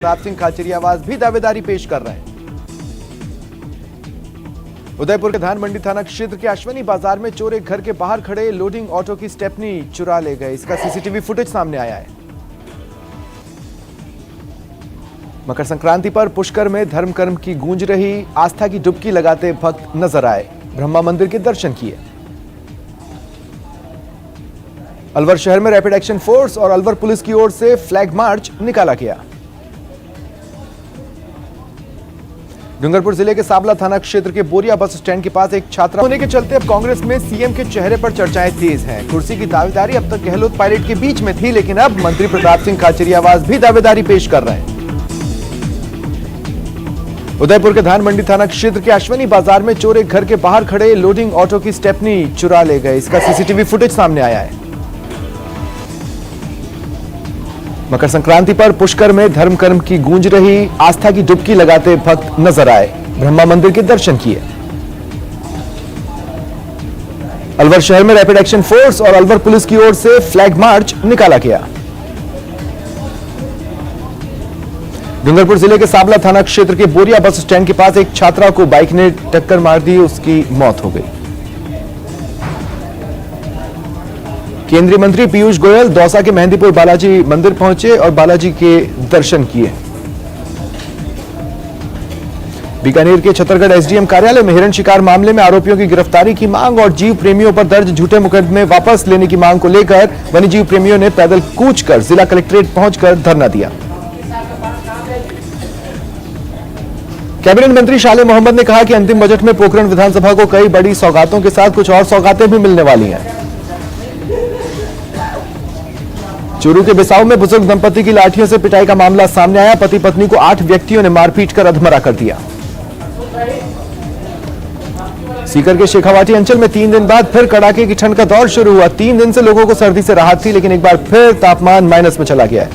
प्रताप सिंह खाचरियावास भी दावेदारी पेश कर रहे हैं। उदयपुर के धान मंडी थाना क्षेत्र के अश्वनी बाजार में चोर एक घर के बाहर खड़े लोडिंग ऑटो की स्टेपनी चुरा ले गए। इसका सीसीटीवी फुटेज सामने आया है। मकर संक्रांति पर पुष्कर में धर्म कर्म की गूंज रही, आस्था की डुबकी लगाते भक्त नजर आए, ब्रह्मा मंदिर के दर्शन किए। अलवर शहर में रैपिड एक्शन फोर्स और अलवर पुलिस की ओर से फ्लैग मार्च निकाला गया। डूंगरपुर जिले के साबला थाना क्षेत्र के बोरिया बस स्टैंड के पास एक छात्रा होने के चलते अब कांग्रेस में सीएम के चेहरे पर चर्चाएं तेज हैं। कुर्सी की दावेदारी अब तक गहलोत पायलट के बीच में थी, लेकिन अब मंत्री प्रताप सिंह खाचरियावास भी दावेदारी पेश कर रहे हैं। उदयपुर के धान मंडी थाना क्षेत्र के अश्वनी बाजार में चोर एक घर के बाहर खड़े लोडिंग ऑटो की स्टेपनी चुरा ले गए। इसका सीसीटीवी फुटेज सामने आया है। मकर संक्रांति पर पुष्कर में धर्म कर्म की गूंज रही, आस्था की डुबकी लगाते भक्त नजर आए, ब्रह्मा मंदिर के दर्शन किए। अलवर शहर में रैपिड एक्शन फोर्स और अलवर पुलिस की ओर से फ्लैग मार्च निकाला गया। डूंगरपुर जिले के साबला थाना क्षेत्र के बोरिया बस स्टैंड के पास एक छात्रा को बाइक ने टक्कर मार दी, उसकी मौत हो गई। केंद्रीय मंत्री पीयूष गोयल दौसा के मेहंदीपुर बालाजी मंदिर पहुंचे और बालाजी के दर्शन किए। बीकानेर के छतरगढ़ एसडीएम कार्यालय में हिरण शिकार मामले में आरोपियों की गिरफ्तारी की मांग और जीव प्रेमियों पर दर्ज झूठे मुकदमे वापस लेने की मांग को लेकर वन्यजीव प्रेमियों ने पैदल कूच कर जिला कलेक्ट्रेट पहुंचकर धरना दिया। कैबिनेट मंत्री शाले मोहम्मद ने कहा कि अंतिम बजट में पोखरण विधानसभा को कई बड़ी सौगातों के साथ कुछ और सौगातें भी मिलने वाली हैं। चूरू के बिसाऊ में बुजुर्ग दंपति की लाठियों से पिटाई का मामला सामने आया। पति पत्नी को 8 व्यक्तियों ने मारपीट कर अधमरा कर दिया। सीकर के शेखावाटी अंचल में 3 दिन बाद फिर कड़ाके की ठंड का दौर शुरू हुआ। 3 दिन से लोगों को सर्दी से राहत थी, लेकिन एक बार फिर तापमान माइनस में चला गया है।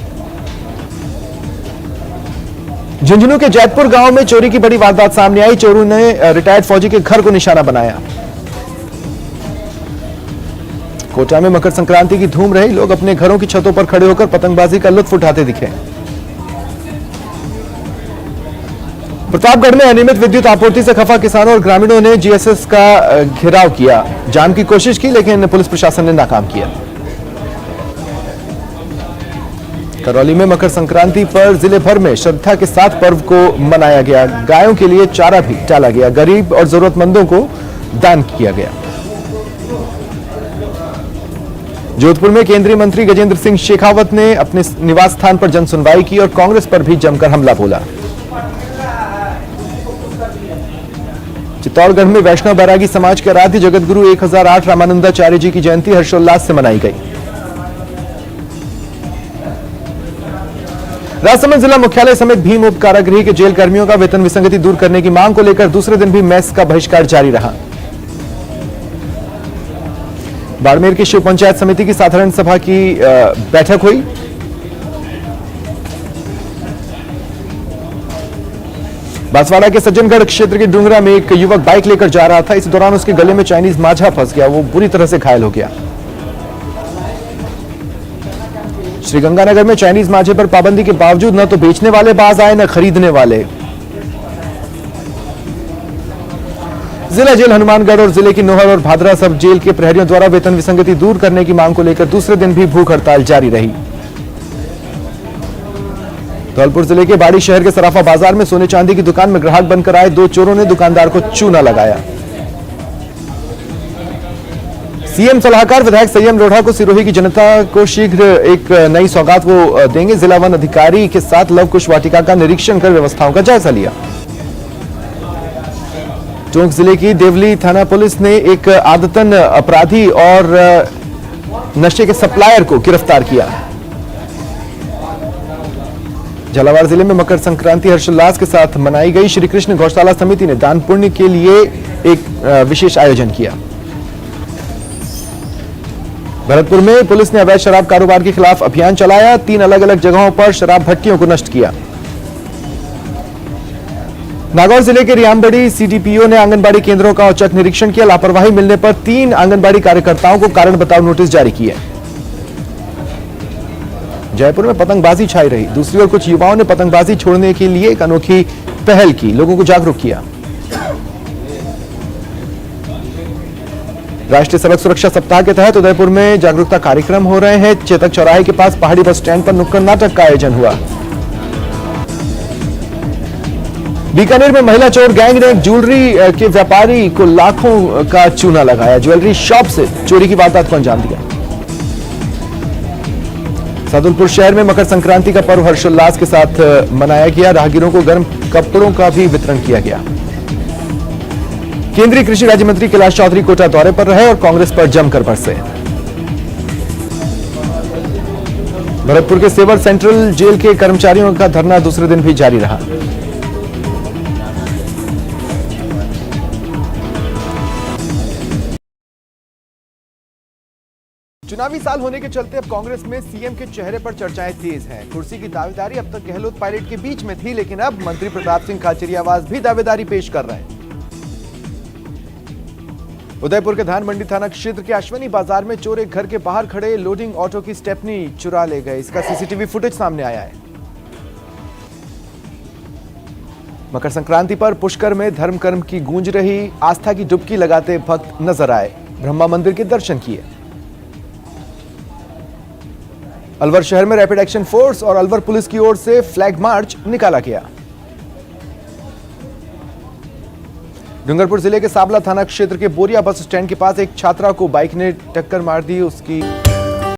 झुंझुनू के जैतपुर गांव में चोरी की बड़ी वारदात सामने आई। चोरों ने रिटायर्ड फौजी के घर को निशाना बनाया। कोटा में मकर संक्रांति की धूम रही, लोग अपने घरों की छतों पर खड़े होकर पतंगबाजी का लुत्फ उठाते दिखे। प्रतापगढ़ में अनियमित विद्युत आपूर्ति से खफा किसानों और ग्रामीणों ने जीएसएस का घेराव किया। जाम की कोशिश की, लेकिन पुलिस प्रशासन ने नाकाम किया। करौली में मकर संक्रांति पर जिले भर में श्रद्धा के साथ पर्व को मनाया गया। गायों के लिए चारा भी डाला गया। गरीब और जरूरतमंदों को दान किया गया। जोधपुर में केंद्रीय मंत्री गजेंद्र सिंह शेखावत ने अपने निवास स्थान पर जन सुनवाई की और कांग्रेस पर भी जमकर हमला बोला। चित्तौड़गढ़ में वैष्णव बैरागी समाज के आराध्य जगतगुरु 1008 रामानंदाचार्य जी की जयंती हर्षोल्लास से मनाई गई। राजसमंद जिला मुख्यालय समेत भीम उप कारागृह के जेल कर्मियों का वेतन विसंगति दूर करने की मांग को लेकर दूसरे दिन भी मेस का बहिष्कार जारी रहा। बाड़मेर की शिव पंचायत समिति की साधारण सभा की बैठक हुई। बांसवाड़ा के सज्जनगढ़ क्षेत्र के डूंगरा में एक युवक बाइक लेकर जा रहा था। इस दौरान उसके गले में चाइनीज मांझा फंस गया। वो बुरी तरह से घायल हो गया। श्रीगंगानगर में चाइनीज मांझे पर पाबंदी के बावजूद न तो बेचने वाले बाज आए न खरीदने वाले। जिला जेल हनुमानगढ़ और जिले की नोहर और भादरा सब जेल के प्रहरियों द्वारा वेतन विसंगति दूर करने की मांग को लेकर दूसरे दिन भी भूख हड़ताल जारी रही। धौलपुर जिले के बाड़ी शहर के सराफा बाजार में सोने चांदी की दुकान में ग्राहक बनकर आए 2 चोरों ने दुकानदार को चूना लगाया। सीएम सलाहकार विधायक संयम लोढ़ा को सिरोही की जनता को शीघ्र एक नई सौगात वो देंगे। जिला वन अधिकारी के साथ लव कुश वाटिका का निरीक्षण कर व्यवस्थाओं का जायजा लिया। टोंक जिले की देवली थाना पुलिस ने एक आदतन अपराधी और नशे के सप्लायर को गिरफ्तार किया। झालावाड़ जिले में मकर संक्रांति हर्षोल्लास के साथ मनाई गई। श्री कृष्ण गौशाला समिति ने दान पुण्य के लिए एक विशेष आयोजन किया। भरतपुर में पुलिस ने अवैध शराब कारोबार के खिलाफ अभियान चलाया। 3 अलग अलग जगहों पर शराब भट्टियों को नष्ट किया। नागौर जिले के रियामबड़ी सीडीपीओ ने आंगनबाड़ी केंद्रों का औचक निरीक्षण किया। लापरवाही मिलने पर 3 आंगनबाड़ी कार्यकर्ताओं को कारण बताओ नोटिस जारी किए। जयपुर में पतंगबाजी छाई रही। दूसरी ओर कुछ युवाओं ने पतंगबाजी छोड़ने के लिए एक अनोखी पहल की, लोगों को जागरूक किया। राष्ट्रीय सड़क सुरक्षा सप्ताह के तहत उदयपुर में जागरूकता कार्यक्रम हो रहे हैं। चेतक चौराहे के पास पहाड़ी बस स्टैंड पर नुक्कड़ नाटक का आयोजन हुआ। बीकानेर में महिला चोर गैंग ने एक ज्वेलरी के व्यापारी को लाखों का चूना लगाया। ज्वेलरी शॉप से चोरी की वारदात को अंजाम दिया। सादुलपुर शहर में मकर संक्रांति का पर्व हर्षोल्लास के साथ मनाया गया। राहगीरों को गर्म कपड़ों का भी वितरण किया गया। केंद्रीय कृषि राज्य मंत्री कैलाश चौधरी कोटा दौरे पर रहे और कांग्रेस पर जमकर बरसे। भरतपुर के सेवर सेंट्रल जेल के कर्मचारियों का धरना दूसरे दिन भी जारी रहा। चुनावी साल होने के चलते अब कांग्रेस में सीएम के चेहरे पर चर्चाएं तेज हैं। कुर्सी की दावेदारी अब तक गहलोत पायलट के बीच में थी, लेकिन अब मंत्री प्रताप सिंह खाचरियावास भी दावेदारी पेश कर रहे हैं। उदयपुर के धान मंडी थाना क्षेत्र के अश्वनी बाजार में चोर एक घर के बाहर खड़े लोडिंग ऑटो की स्टेपनी चुरा ले गए। इसका सीसीटीवी फुटेज सामने आया है। मकर संक्रांति पर पुष्कर में धर्म कर्म की गूंज रही। आस्था की डुबकी लगाते भक्त नजर आए। ब्रह्मा मंदिर के दर्शन किए। अलवर शहर में रैपिड एक्शन फोर्स और अलवर पुलिस की ओर से फ्लैग मार्च निकाला गया। डूंगरपुर जिले के साबला थाना क्षेत्र के बोरिया बस स्टैंड के पास एक छात्रा को बाइक ने टक्कर मार दी। उसकी